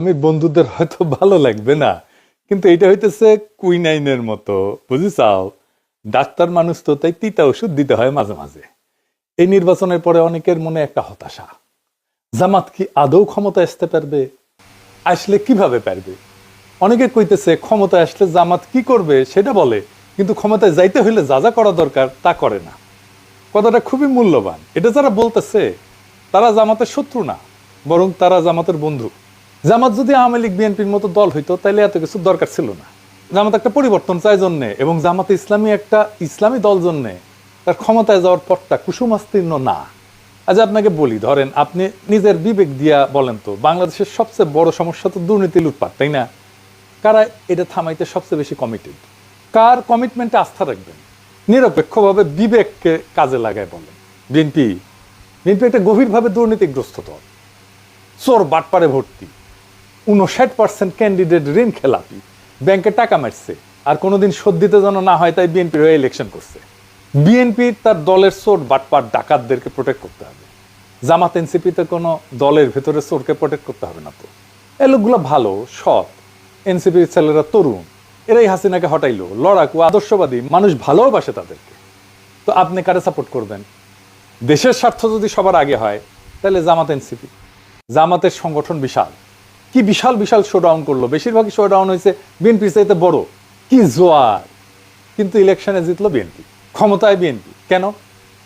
আমি বন্ধুদের হয়তো ভালো লাগবে না, কিন্তু এটা হইতেছে কুইনাইনের মতো, বুঝিছাও? ডাক্তার মানুষ তো, তাই তিতা ওষুধ দিতে হয় মাঝে মাঝে। এই নির্বাচনের পরে অনেকের মনে একটা হতাশা, জামাত কি আদৌ ক্ষমতা আসতে পারবে? আসলে কিভাবে পারবে? অনেকে কইতেছে ক্ষমতা আসলে জামাত কি করবে সেটা বলে, কিন্তু ক্ষমতায় যাইতে হইলে যা যা করা দরকার তা করে না। কথাটা খুবই মূল্যবান। এটা যারা বলতেছে তারা জামাতের শত্রু না, বরং তারা জামাতের বন্ধু। জামাত যদি আওয়ামী লীগ বিএনপির মতো দল হইতো তাহলে এত কিছু দরকার ছিল না। জামাত একটা পরিবর্তন চায় জন্যে, এবং জামাতে ইসলামী একটা ইসলামী দল জন্যে তার ক্ষমতায় যাওয়ার পথটা কুসুমাস্তীর্ণ না। আজ আপনাকে বলি, ধরেন আপনি নিজের বিবেক দিয়া বলেন তো, বাংলাদেশের সবচেয়ে বড় সমস্যা তো দুর্নীতি, লুটপাট, তাই না? কারা এটা থামাইতে সবচেয়ে বেশি কমিটেড? কার কমিটমেন্টে আস্থা রাখবেন? নিরপেক্ষভাবে বিবেককে কাজে লাগায় বলেন। বিএনপি বিএনপি একটা গভীরভাবে দুর্নীতিগ্রস্ত দল, চোর বাটপারে ভর্তি, 59% ক্যান্ডিডেট ঋণ খেলাপি, ব্যাংকে টাকা মারছে, আর কোনোদিন শোধ দিতে যেন না হয় তাই বিএনপির হয়ে ইলেকশন করছে। বিএনপি তার দলের চোর বাটপার ডাকাতদেরকে প্রোটেক্ট করতে হবে। জামাত এনসিপিতে কোনো দলের ভেতরে চোরকে প্রোটেক্ট করতে হবে না তো। এই লোকগুলো ভালো, সৎ, এনসিপির ছেলেরা তরুণ, এরাই হাসিনাকে হটাইলো, লড়াকু, আদর্শবাদী মানুষ, ভালোবাসে তাদেরকে। তো আপনি কারে সাপোর্ট করবেন? দেশের স্বার্থ যদি সবার আগে হয় তাহলে জামাত এনসিপি। জামাতের সংগঠন বিশাল, কি বিশাল বিশাল শোডাউন করলো, বেশিরভাগই শোডাউন হয়েছে বিএনপির চাইতে বড়, কি জোয়ার। কিন্তু ইলেকশনে জিতলো বিএনপি, ক্ষমতায় বিএনপি। কেন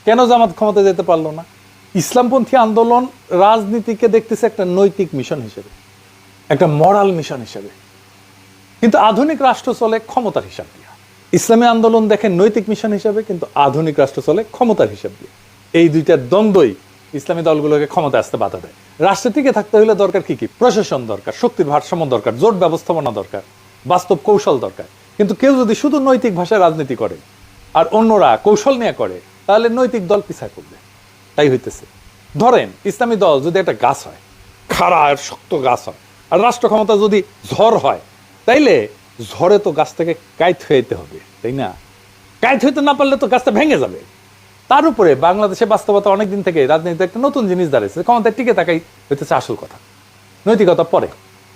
কেন জামাত ক্ষমতায় যেতে পারলো না? ইসলামপন্থী আন্দোলন রাজনীতিকে দেখতেছে একটা নৈতিক মিশন হিসেবে, একটা মরাল মিশন হিসেবে, কিন্তু আধুনিক রাষ্ট্র চলে ক্ষমতার হিসাব দিয়ে। ইসলামী আন্দোলন দেখেন নৈতিক মিশন হিসাবে, কিন্তু আধুনিক রাষ্ট্র চলে ক্ষমতার হিসাব দিয়ে। এই দুইটার দ্বন্দ্বই ইসলামী দলগুলোকে ক্ষমতা আসতে বাধা দেয়। রাষ্ট্রের টিকে থাকতে হলে দরকার কি কি? প্রশাসন দরকার, শক্তির ভারসাম্য দরকার, জোট ব্যবস্থাপনা দরকার, বাস্তব কৌশল দরকার। কিন্তু কেউ যদি শুধু নৈতিক ভাষায় রাজনীতি করে আর অন্যরা কৌশল নিয়ে করে, তাহলে নৈতিক দল পিছায় পড়বে। তাই হইতেছে, ধরেন ইসলামী দল যদি একটা গাছ হয়, খাড়া আর শক্ত গাছ হয়, আর রাষ্ট্র ক্ষমতা যদি ঝড় হয়, তাইলে ঝড়ে তো গাছ থেকে কাইত হইতে হবে, তাই না? কাইত হইতে না পারলে তো গাছটা ভেঙে যাবে। তার উপরে বাংলাদেশে বাস্তবতা অনেকদিন থেকে রাজনীতিতে একটা নতুন জিনিস দাঁড়িয়েছে, ক্ষমতায় টিকে থাকাই হইতেছে আসল কথা, নৈতিকতা পরে।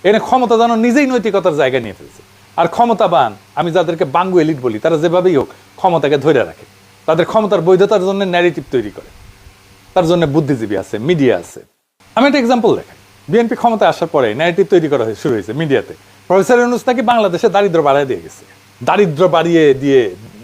এনে ক্ষমতা যেন নিজেই নৈতিকতার জায়গা নিয়ে ফেলছে। আর ক্ষমতাবান, আমি যাদেরকে বাঙ্গু এলিট বলি, তারা যেভাবেই হোক ক্ষমতাকে ধরে রাখে, তাদের ক্ষমতার বৈধতার জন্য ন্যারেটিভ তৈরি করে। তার জন্য বুদ্ধিজীবী আছে, মিডিয়া আছে। আমি একটা এক্সাম্পল দেখাই। বিএনপি ক্ষমতায় আসার পরে ন্যারেটিভ তৈরি করা শুরু হয়েছে মিডিয়াতে, প্রফেসর ইউনূস নাকি বাংলাদেশে দারিদ্র বাড়ায় দিয়ে গেছে, দারিদ্র বাড়িয়ে দিয়ে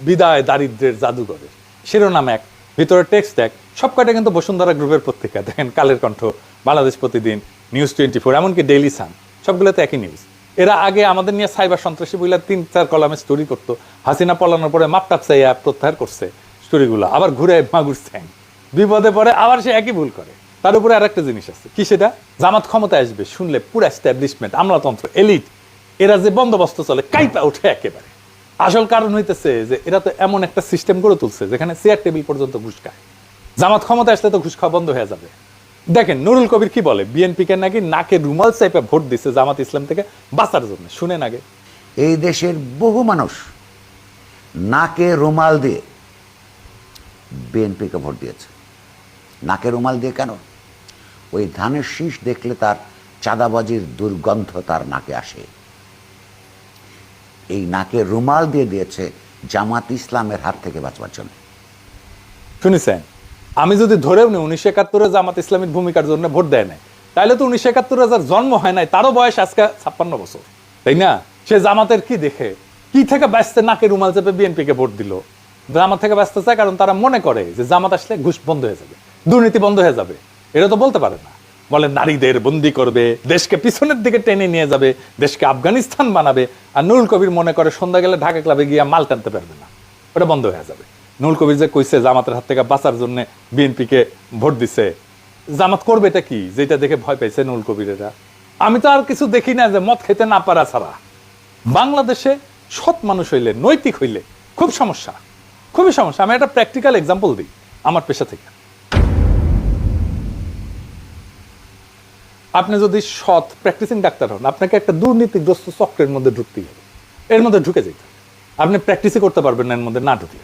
বিদায় দারিদ্রের জাদুঘরের শিরোনাম এক, ভিতরে টেক্সট এক। সব কয়টা কিন্তু বসুন্ধরা গ্রুপের পত্রিকা, দেখেন কালের কণ্ঠ, বাংলাদেশ প্রতিদিন, নিউজ 24, এমনকি ডেইলি সান, সবগুলোতে একই নিউজ। এরা আগে আমাদের নিয়ে সাইবার সন্ত্রাসী বইলা 3-4 কলামে স্টোরি করতো, হাসিনা পলানোর পরে মাপটাপ চাইয়া প্রত্যাহার করছে স্টোরিগুলো, আবার ঘুরে মাগুর স্যাং, বিপদে পড়ে আবার সে একই ভুল করে। তার উপরে আর একটা জিনিস আছে, কি সেটা? জামাত ক্ষমতায় আসবে শুনলে পুরো এস্টাবলিশমেন্ট, আমলাতন্ত্র, এলিট, এরা যে বন্দোবস্ত চলে কাইপা ওঠে একেবারে। আসল কারণ হইতেছে যে এরা তো এমন একটা সিস্টেম গড়ে তুলছে যেখানে চেয়ার টেবিল পর্যন্ত ঘুষ খায়। জামাত ক্ষমতা আসলে তো ঘুষ খাওয়া বন্ধ হয়ে যাবে। দেখেন নুরুল কবির কি বলে, বিএনপিকে নাকি নাকে রুমাল চাইপে ভোট দিচ্ছে জামাত ইসলাম থেকে বাঁচার জন্য। শুনেন আগে। এই দেশের বহু মানুষ নাকে রুমাল দিয়ে বিএনপিকে ভোট দিয়েছে। নাকে রুমাল দিয়ে কেন? ওই ধানের শীষ দেখলে তার চাঁদাবাজির দুর্গন্ধ তার নাকে আসে। এই নাকে রুমাল দিয়ে দিয়েছে জামাত ইসলামের হাত থেকে বাঁচবার জন্য। শুনেছেন? আমি যদি ধরেও নি 1971 জামাত ইসলামের ভূমিকার জন্য ভোট দেয় নাই, তাহলে তো 1971 যার জন্ম হয় নাই তারও বয়স আজকে 56 বছর, তাই না? সে জামাতের কি দেখে, কি থেকে ব্যস্ত নাকে রুমাল চেপে বিএনপিকে ভোট দিল? জামাত থেকে ব্যস্ত চায় কারণ তারা মনে করে যে জামাত আসলে ঘুষ বন্ধ হয়ে যাবে, দুর্নীতি বন্ধ হয়ে যাবে। এটা তো বলতে পারে না। বলে নারীদের বন্দি করবে, দেশকে পিছনের দিকে টেনে নিয়ে যাবে, দেশকে আফগানিস্তান বানাবে। আর নুরুল কবির মনে করে সন্ধ্যা গেলে ঢাকা ক্লাবে গিয়ে মাল টানতে পারবে না, ওটা বন্ধ হয়ে যাবে। নুরুল কবির যে কইছে জামাতের হাত থেকে বাঁচার জন্য বিএনপিকে ভোট দিছে, জামাত করবে এটা কি যেটা দেখে ভয় পাইছে নুরুল কবিরেরা? আমি তো আর কিছু দেখি না যে মদ খেতে না পারা ছাড়া। বাংলাদেশে সৎ মানুষ হইলে, নৈতিক হইলে খুব সমস্যা, খুবই সমস্যা। আমি একটা প্র্যাকটিক্যাল এক্সাম্পল দিই আমার পেশা থেকে। আপনি যদি সৎ প্র্যাকটিসিং ডাক্তার হন, আপনাকে একটা দুর্নীতিগ্রস্ত চক্রের মধ্যে ঢুকতেই হবে, এর মধ্যে ঢুকে যেতে হবে। আপনি প্র্যাকটিসই করতে পারবেন না এর মধ্যে না ঢুকলে।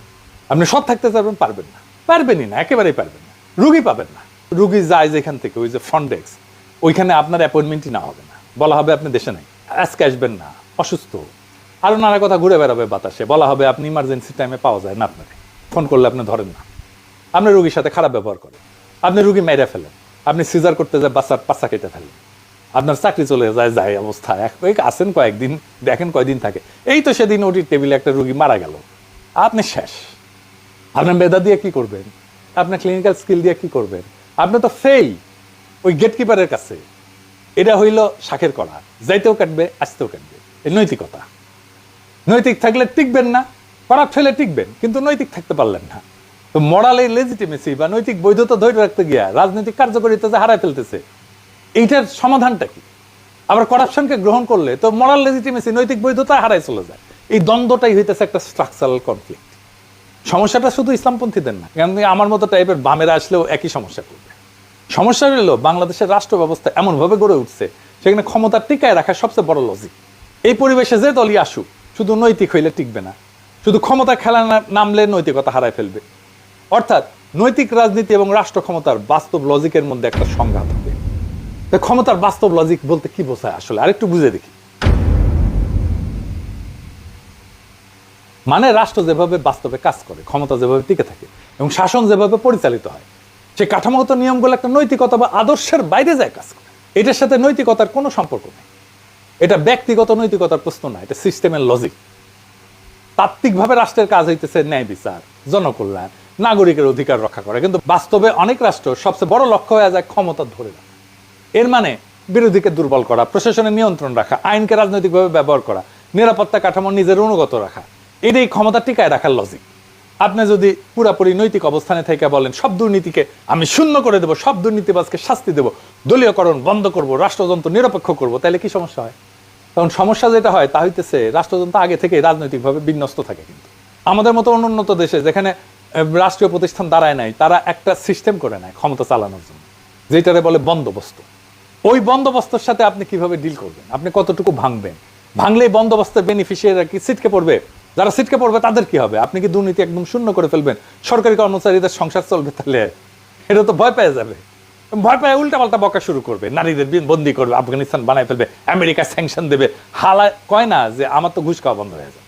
আপনি সৎ থাকতে চাইবেন, পারবেন না, পারবেনই না, একেবারেই পারবেন না। রুগী পাবেন না, রুগী যায় যেখান থেকে, ওই যে ফ্রন্ট ডেস্ক, ওইখানে আপনার অ্যাপয়েন্টমেন্টই না হবে না। বলা হবে আপনি দেশে নাই, আজকে আসবেন না, অসুস্থ, আরো নানা কথা ঘুরে বেড়াবে বাতাসে, বলা হবে আপনি ইমার্জেন্সি টাইমে পাওয়া যায় না, আপনাকে ফোন করলে আপনি ধরেন না, আপনি রোগীর সাথে খারাপ ব্যবহার করেন, আপনি রুগী মেরে ফেলেন, আপনি সিজার করতে যায় বাচ্চার পাশা কেটে ফেলেন, আপনার চাকরি চলে যায় অবস্থা, আসেন কয়েকদিন, দেখেন কয়দিন থাকে, এই তো সেদিন ওটির টেবিলে একটা রুগী মারা গেল, আপনি শেষ। আপনার মেধা দিয়ে কি করবেন, আপনার ক্লিনিক্যাল স্কিল দিয়ে কি করবেন, আপনি তো ফেল ওই গেটকিপারের কাছে। এটা হইল শাখের কড়া, যাইতেও কাটবে আসতেও কাটবে, এই নৈতিকতা। নৈতিক থাকলে টিকবেন না, করাপ্ট হলে টিকবেন, কিন্তু নৈতিক থাকতে পারলেন না। তো মরালের লেজিটিমেসি বা নৈতিক বৈধতা ধরে রাখতে গিয়া রাজনৈতিক কার্যকারিতা যে হারায় ফেলতেছে, এইটার সমাধানটা কি? আবার কারাপশনকে গ্রহণ করলে তো মরাল লেজিটিমেসি, নৈতিক বৈধতা হারায় চলে যায়। এই দ্বন্দ্বটাই হইতেছে একটা স্ট্রাকচারাল কনফ্লিক্ট। সমস্যাটা শুধু ইসলামপন্থীদের না, কারণ আমার মতো টাইপের বামেরা আসলেও একই সমস্যা করবে। সমস্যা হলো বাংলাদেশের রাষ্ট্র ব্যবস্থা এমনভাবে গড়ে উঠছে, সেখানে ক্ষমতা টিকায় রাখা সবচেয়ে বড় লজিক। এই পরিবেশে যে দলই আসুক, শুধু নৈতিক হইলে টিকবে না, শুধু ক্ষমতা খেলা নামলে নৈতিকতা হারায় ফেলবে। অর্থাৎ নৈতিক রাজনীতি এবং রাষ্ট্র ক্ষমতার বাস্তব লজিকের মধ্যে একটা সংঘাত হবে। ক্ষমতার বাস্তব লজিক বলতে কি বোঝায় আসলে আরেকটু বুঝে দেখি। মানে রাষ্ট্র যেভাবে বাস্তবে কাজ করে, ক্ষমতা যেভাবে টিকে থাকে এবং শাসন যেভাবে পরিচালিত হয়, সে কাঠামোগত নিয়মগুলো একটা নৈতিকতা বা আদর্শের বাইরে যায় কাজ করে। এটার সাথে নৈতিকতার কোনো সম্পর্ক নেই। এটা ব্যক্তিগত নৈতিকতার প্রশ্ন না, এটা সিস্টেমের লজিক। তাত্ত্বিকভাবে রাষ্ট্রের কাজ হইতেছে ন্যায় বিচার, জনকল্যাণ, নাগরিকের অধিকার রক্ষা করা, কিন্তু বাস্তবে অনেক রাষ্ট্র সবচেয়ে বড় লক্ষ্য হয়ে যায় ক্ষমতা ধরে রাখা। এর মানে বিরোধীকে দুর্বল করা, প্রশাসনের নিয়ন্ত্রণ রাখা, আইনকে রাজনৈতিকভাবে ব্যবহার করা, নিরাপত্তা কাঠামো নিজের অনুগত রাখা, এটাই ক্ষমতা টিকায় রাখার লজিক। আপনি যদি পুরাপুরি নৈতিক অবস্থানে থেকে বলেন সব দুর্নীতিকে আমি শূন্য করে দেবো, সব দুর্নীতিবাজকে শাস্তি দেবো, দলীয়করণ বন্ধ করব, রাষ্ট্রযন্ত্র নিরপেক্ষ করব, তাহলে কি সমস্যা হয়? কারণ সমস্যা যেটা হয় তা হইতেছে রাষ্ট্রযন্ত্র আগে থেকে রাজনৈতিকভাবে বিন্যস্ত থাকে। কিন্তু আমাদের মতো অনুন্নত দেশে যেখানে রাষ্ট্রীয় প্রতিষ্ঠান দাঁড়ায় নাই, তারা একটা সিস্টেম করে নেয় ক্ষমতা চালানোর জন্য, যেটারে বলে বন্দোবস্ত। ওই বন্দোবস্তের সাথে আপনি কিভাবে ডিল করবেন, আপনি কতটুকু ভাঙবেন, ভাঙলে এই বন্দোবস্তের বেনিফিশিয়ারিরা কি ছিটকে পড়বে? যারা ছিটকে পড়বে তাদের কি হবে? আপনি কি দুর্নীতি একদম শূন্য করে ফেলবেন, সরকারি কর্মচারীদের সংসার চলবে? তাহলে এটা তো ভয় পেয়ে যাবে, ভয় পেয়ে উল্টাপাল্টা বকা শুরু করবে, নারীদের বন্দি করবে, আফগানিস্তান বানায় ফেলবে, আমেরিকা স্যাংশন দেবে। হালা কয় না যে আমার তো ঘুষ খাওয়া বন্ধ হয়ে যাবে।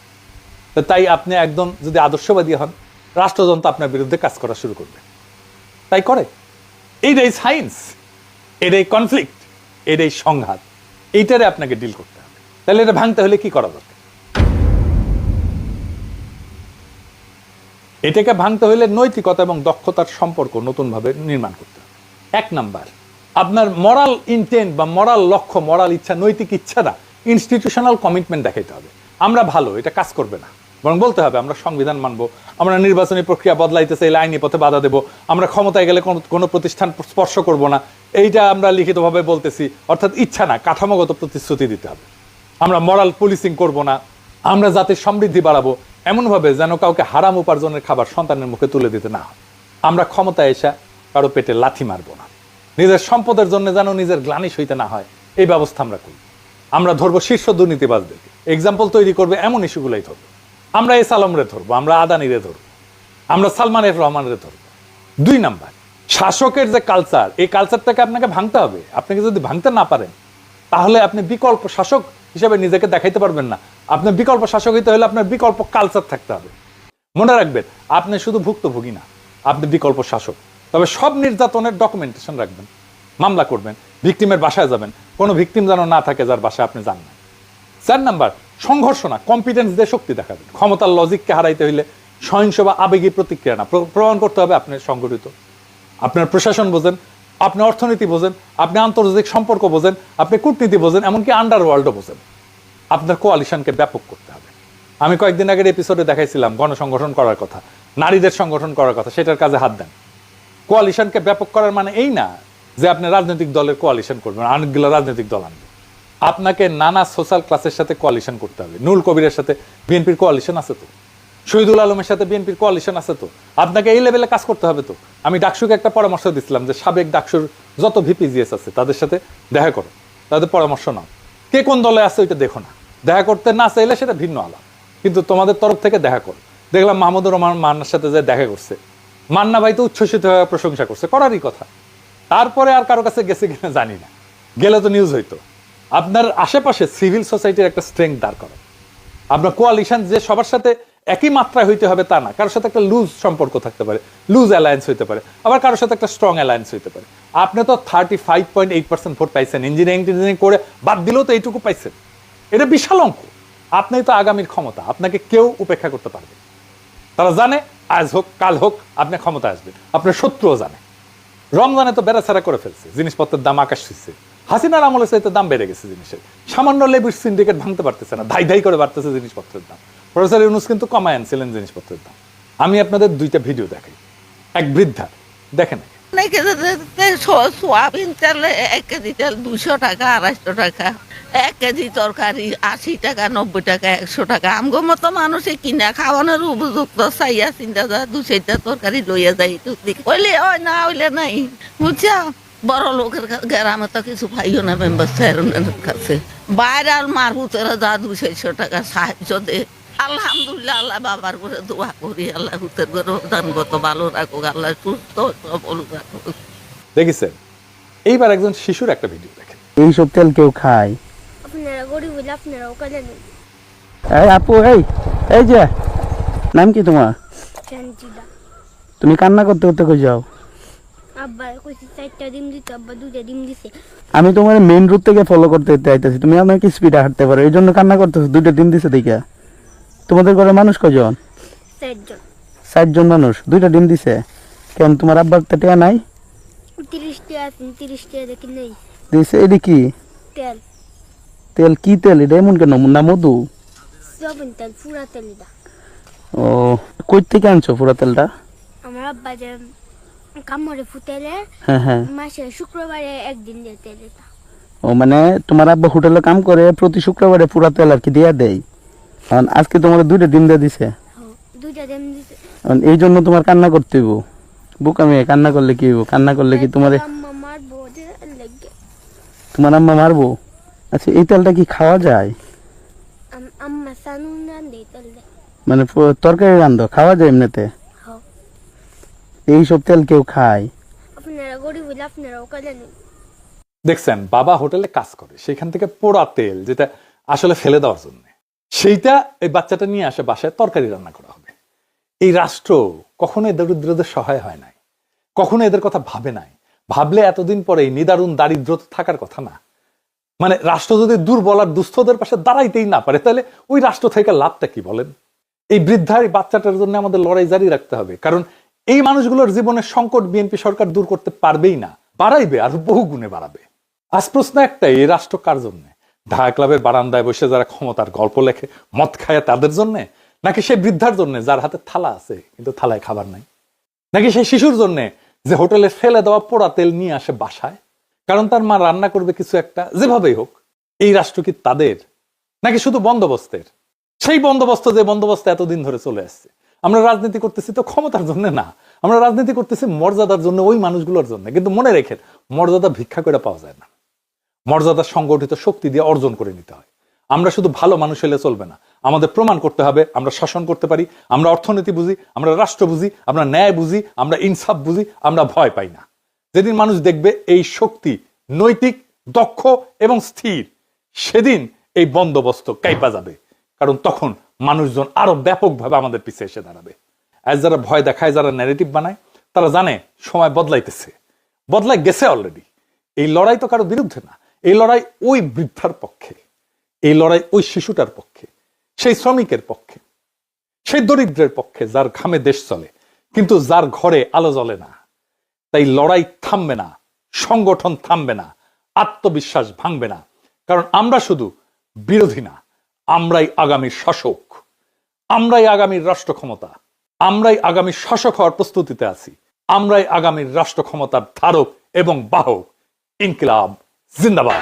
তাই আপনি একদম যদি আদর্শবাদী হন, রাষ্ট্রযন্ত্র আপনার বিরুদ্ধে কাজ করা শুরু করবে। তাই করে। এইটাই সায়েন্স, এটাই কনফ্লিক্ট, এটাই সংঘাত, এইটারে আপনাকে ডিল করতে হবে। তাহলে এটা ভাঙতে হলে কি করা দরকার? এটাকে ভাঙতে হলে নৈতিকতা এবং দক্ষতার সম্পর্ক নতুনভাবে নির্মাণ করতে হবে। এক নাম্বার, আপনার মরাল ইন্টেন্ট বা মরাল লক্ষ্য, মরাল ইচ্ছা, নৈতিক ইচ্ছাটা ইনস্টিটিউশনাল কমিটমেন্ট দেখাইতে হবে। আমরা ভালো, এটা কাজ করবে না, বরং বলতে হবে আমরা সংবিধান মানবো, আমরা নির্বাচনী প্রক্রিয়া বদলাইতে চাইলে আইনি পথে বাধা দেবো, আমরা ক্ষমতায় গেলে কোনো প্রতিষ্ঠান স্পর্শ করব না, এইটা আমরা লিখিতভাবে বলতেছি। অর্থাৎ ইচ্ছা না, কাঠামোগত প্রতিশ্রুতি দিতে হবে। আমরা মরাল পুলিশিং করব না, আমরা জাতির সমৃদ্ধি বাড়াবো এমনভাবে যেন কাউকে হারাম উপার্জনের খাবার সন্তানের মুখে তুলে দিতে না হয়। আমরা ক্ষমতায় এসে কারো পেটে লাথি মারবো না, নিজের সম্পদের জন্য যেন নিজের গ্লানি সইতে না হয়, এই ব্যবস্থা আমরা করি। আমরা ধরবো শীর্ষ দুর্নীতিবাজদেরকে, এক্সাম্পল তৈরি করবে এমন ইস্যুগুলাই ধরবো। আমরা এস আলমরে ধরবো, আমরা আদানিরে ধরবো, আমরা সালমান এফ রহমানরে ধরবো। দুই নাম্বার, শাসকের যে কালচার, এই কালচারটাকে আপনাকে ভাঙতে হবে। আপনাকে যদি ভাঙতে না পারেন, তাহলে আপনি বিকল্প শাসক হিসেবে নিজেকে দেখাইতে পারবেন না। আপনার বিকল্প শাসক হইতে হলে আপনার বিকল্প কালচার থাকতে হবে। মনে রাখবেন, আপনি শুধু ভুক্তভোগী না, আপনি বিকল্প শাসক। তবে সব নির্যাতনের ডকুমেন্টেশন রাখবেন, মামলা করবেন, ভিকটিমের বাসায় যাবেন, কোনো ভিকটিম যেন না থাকে যার বাসায় আপনি জান না। 4 নাম্বার, সংঘর্ষ না, কম্পিটেন্স দিয়ে শক্তি দেখাবেন। ক্ষমতার লজিককে হারাইতে হইলে সহিংস বা আবেগী প্রতিক্রিয়া না, প্রমাণ করতে হবে আপনি সংগঠিত, আপনার প্রশাসন বোঝেন, আপনি অর্থনীতি বোঝেন, আপনি আন্তর্জাতিক সম্পর্ক বোঝেন, আপনি কূটনীতি বোঝেন, এমনকি আন্ডারওয়ার্ল্ডও বোঝেন। আপনার কোয়ালিশনকে ব্যাপক করতে হবে। আমি কয়েকদিন আগের এপিসোডে দেখাইছিলাম গণসংগঠন করার কথা, নারীদের সংগঠন করার কথা, সেটার কাজে হাত দেন। কোয়ালিশনকে ব্যাপক করার মানে এই না যে আপনি রাজনৈতিক দলের কোয়ালিশন করবেন, অনেকগুলো রাজনৈতিক দল আনবেন। আপনাকে নানা সোশ্যাল ক্লাসের সাথে কোয়ালিশন করতে হবে। নুরুল কবিরের সাথে বিএনপির কোয়ালিশন আছে তো, শহীদুল আলমের সাথে বিএনপির কোয়ালিশন আছে তো। আপনাকে এই লেভেলে কাজ করতে হবে তো। আমি ডাকসুকে একটা পরামর্শ দিচ্ছিলাম যে সাবেক ডাকসুর যত ভিপিজিএস আছে তাদের সাথে দেখা করো, তাদের পরামর্শ নাও, কে কোন দলে আছে ওইটা দেখো না। দেখা করতে না চাইলে সেটা ভিন্ন আলাপ, কিন্তু তোমাদের তরফ থেকে দেখা করো। দেখলাম মাহমুদুর রহমান মান্নার সাথে যে দেখা করছে, মান্না ভাই তো উচ্ছ্বসিত হয়ে প্রশংসা করছে, করারই কথা। তারপরে আর কারো কাছে গেছে কিনা জানি না, গেলে তো নিউজ হইতো। আপনার আশেপাশে সিভিল সোসাইটির একটা স্ট্রেংথ দাঁড় করেন। আপনার কোয়ালিশন যে সবার সাথে একই মাত্রায় হইতে হবে তা না, কারোর সাথে একটা লুজ সম্পর্ক থাকতে পারে, লুজ অ্যালায়েন্স হইতে পারে, আবার কারোর সাথে একটা স্ট্রং অ্যালায়েন্স হইতে পারে। আপনি তো 35.8% ভোট পাইছেন, ইঞ্জিনিয়ারিং করে বাদ দিলেও তো এইটুকু পাইছেন। এটা বিশাল অঙ্ক। আপনি তো আগামীর ক্ষমতা, আপনাকে কেউ উপেক্ষা করতে পারবে। তারা জানে আজ হোক কাল হোক আপনি ক্ষমতা আসবেন, আপনার শত্রুও জানে। রমজানে তো বেড়াছাড়া করে ফেলছে, জিনিসপত্রের দাম আকাশ ছুঁইছে। হাসিনার আমলে চাইতে দাম বেড়ে গেছে জিনিসের, সামান্য লেবুর সিন্ডিকেট ভাঙতে পারতেছে না, ধাই ধাই করে বাড়তেছে জিনিসপত্রের দাম। প্রফেসর ইউনূস কিন্তু কমায় আনছিলেন জিনিসপত্রের দাম। আমি আপনাদের দুইটা ভিডিও দেখাই, এক বৃদ্ধা দেখেন। সোয়াবিন তেল 1 কেজি তেল 200 টাকা 250 টাকা, 1 কেজি তরকারি 80 টাকা 90 টাকা 100 টাকা। আমগো মতো মানুষে কিনা খাওয়ানোর উপযুক্ত চাইয়া চিন্তা যা 2-4টা তরকারি লইয়া যাই, হইলে হয় না হইলে নাই, বুঝছা। বড় লোকের গ্রামে তো কিছু পাইও না মেম্বার চেয়ারম্যানের কাছে, বাইরে আর মারহুতেরা যা 200-400 টাকা সাহায্য দে। আলহামদুলিল্লাহ, আল্লাহ বাবার করে দোয়া করি, আল্লাহ হুতের করে দানগত ভালো রাখুক, আল্লাহ সুস্থ সবল রাখুক। দেখেছেন? এইবার একজন শিশুর একটা ভিডিও দেখেন। এইসব তেল কেউ খায়? আপনারা গরিব হইলে আপনারাও কেন? এই আপু, এই যে নাম কি তোমার? শান্তিদা। তুমি কান্না করতে করতে কই যাও? আব্বা কইছি 4টা ডিম দিতে, আব্বা 2টা ডিম দিছে। আমি তোমার মেইন রুট থেকে ফলো করতে আইতেছি, তুমি আমাকে স্পিডে হাঁটতে পারো, এই জন্য কান্না করতেছো। 2টা ডিম দিছে দেখা। তোমাদের ঘরে মানুষ কয়জন? 4 জন। 60 জন মানুষ, 2টা ডিম দিছে। কেন তোমার আব্বার তো টাকা নাই? 30 টাকা আছে, 30 টাকা দেখি নেই। দিছে। এডি কি তেল? তেল? কি তেল এটা? এমন কেন? না মধু? সয়াবিন তেল, পুরা তেল এটা। ও, কই থেকে আনছো পুরা তেলটা? আমার আব্বা যে কামড়ে ফুটেলে হ্যাঁ হ্যাঁ। মাসে শুক্রবারে একদিন দিয়ে তেল এটা। ও মানে তোমার আব্বা হোটেলে কাম করে, প্রতি শুক্রবারে পুরা তেল আর কি দিয়া দেয়। কারণ আজকে তোমার 2টা ডিম দিয়ে দিছে, 2টা ডিম দিছে। এই জন্য তোমার কান্না করতে হইব। বুকা মেয়ে, কান্না করলে কি হইব? কান্না করলে কি তোমার আম্মা মারবো যে লাগে। তোমার আম্মা মারবো? আচ্ছা, এই তেলটা কি খাওয়া যায়? আম্মা সানুন রান দেই তেল দে। মানে তরকারি রান্ধো, খাওয়া যায় এমনিতে? হ্যাঁ। এইসব তেল কেউ খায়? আপনারা গরিব হইলে আপনারাও কেন? দেখছেন, বাবা হোটেলে কাজ করে, সেখান থেকে পোড়া তেল যেটা আসলে ফেলে দেওয়ার জন্য, সেইটা এই বাচ্চাটা নিয়ে আসে বাসায়, তরকারি রান্না করা হবে। এই রাষ্ট্র কখনো দরিদ্রদের সহায় হয় নাই, কখনো এদের কথা ভাবে নাই। ভাবলে এতদিন পরে এই নিদারুণ দারিদ্র থাকার কথা না। মানে রাষ্ট্র যদি দুর্বল আর দুস্থদের পাশে দাঁড়াইতেই না পারে, তাহলে ওই রাষ্ট্র থেকে লাভটা কি বলেন? এই বৃদ্ধার এই বাচ্চাটার জন্য আমাদের লড়াই জারি রাখতে হবে, কারণ এই মানুষগুলোর জীবনের সংকট বিএনপি সরকার দূর করতে পারবেই না, বাড়াইবে আর বহু গুণে বাড়াবে। আজ প্রশ্ন একটাই, এই রাষ্ট্র কার জন্য? ঢাকা ক্লাবের বারান্দায় বসে যারা ক্ষমতার গল্প লেখে, মদ খায় তাদের জন্য, নাকি সেই বৃদ্ধার জন্য যার হাতে থালা আছে কিন্তু থালায় খাবার নাই, নাকি সেই শিশুর জন্য যে হোটেলে ফেলে দেওয়া পোড়া তেল নিয়ে আসে বাসায় কারণ তার মা রান্না করবে কিছু একটা, যেভাবেই হোক? এই রাষ্ট্র কি তাদের, নাকি শুধু বন্দোবস্তের? সেই বন্দোবস্ত যে বন্দোবস্ত এতদিন ধরে চলে আসছে। আমরা রাজনীতি করতেছি তো ক্ষমতার জন্য না, আমরা রাজনীতি করতেছি মর্যাদার জন্য, ওই মানুষগুলোর জন্য। কিন্তু মনে রেখেন, মর্যাদা ভিক্ষা করে পাওয়া যায় না, মর্যাদা সংগঠিত শক্তি দিয়ে অর্জন করে নিতে হয়। আমরা শুধু ভালো মানুষ হলে চলবে না, আমাদের প্রমাণ করতে হবে আমরা শাসন করতে পারি, আমরা অর্থনীতি বুঝি, আমরা রাষ্ট্র বুঝি, আমরা ন্যায় বুঝি, আমরা ইনসাফ বুঝি, আমরা ভয় পাই না। যেদিন মানুষ দেখবে এই শক্তি নৈতিক, দক্ষ এবং স্থির, সেদিন এই বন্দোবস্ত কাইপা যাবে। কারণ তখন মানুষজন আরো ব্যাপকভাবে আমাদের পিছিয়ে এসে দাঁড়াবে। আজ যারা ভয় দেখায়, যারা ন্যারেটিভ বানায়, তারা জানে সময় বদলাইতেছে, বদলাই গেছে অলরেডি। এই লড়াই তো কারো বিরুদ্ধে না, এই লড়াই ওই বৃদ্ধার পক্ষে, এই লড়াই ওই শিশুটার পক্ষে, সেই শ্রমিকের পক্ষে, সেই দরিদ্রের পক্ষে যার ঘামে দেশ চলে কিন্তু যার ঘরে আলো জ্বলে না। তাই লড়াই থামবে না, সংগঠন থামবে না, আত্মবিশ্বাস ভাঙবে না। কারণ আমরা শুধু বিরোধী না, আমরাই আগামীর শাসক, আমরাই আগামীর রাষ্ট্র ক্ষমতা, আমরাই আগামীর শাসক হওয়ার প্রস্তুতিতে আছি, আমরাই আগামীর রাষ্ট্র ক্ষমতার ধারক এবং বাহক। ইনকিলাব জিন্দাবাদ।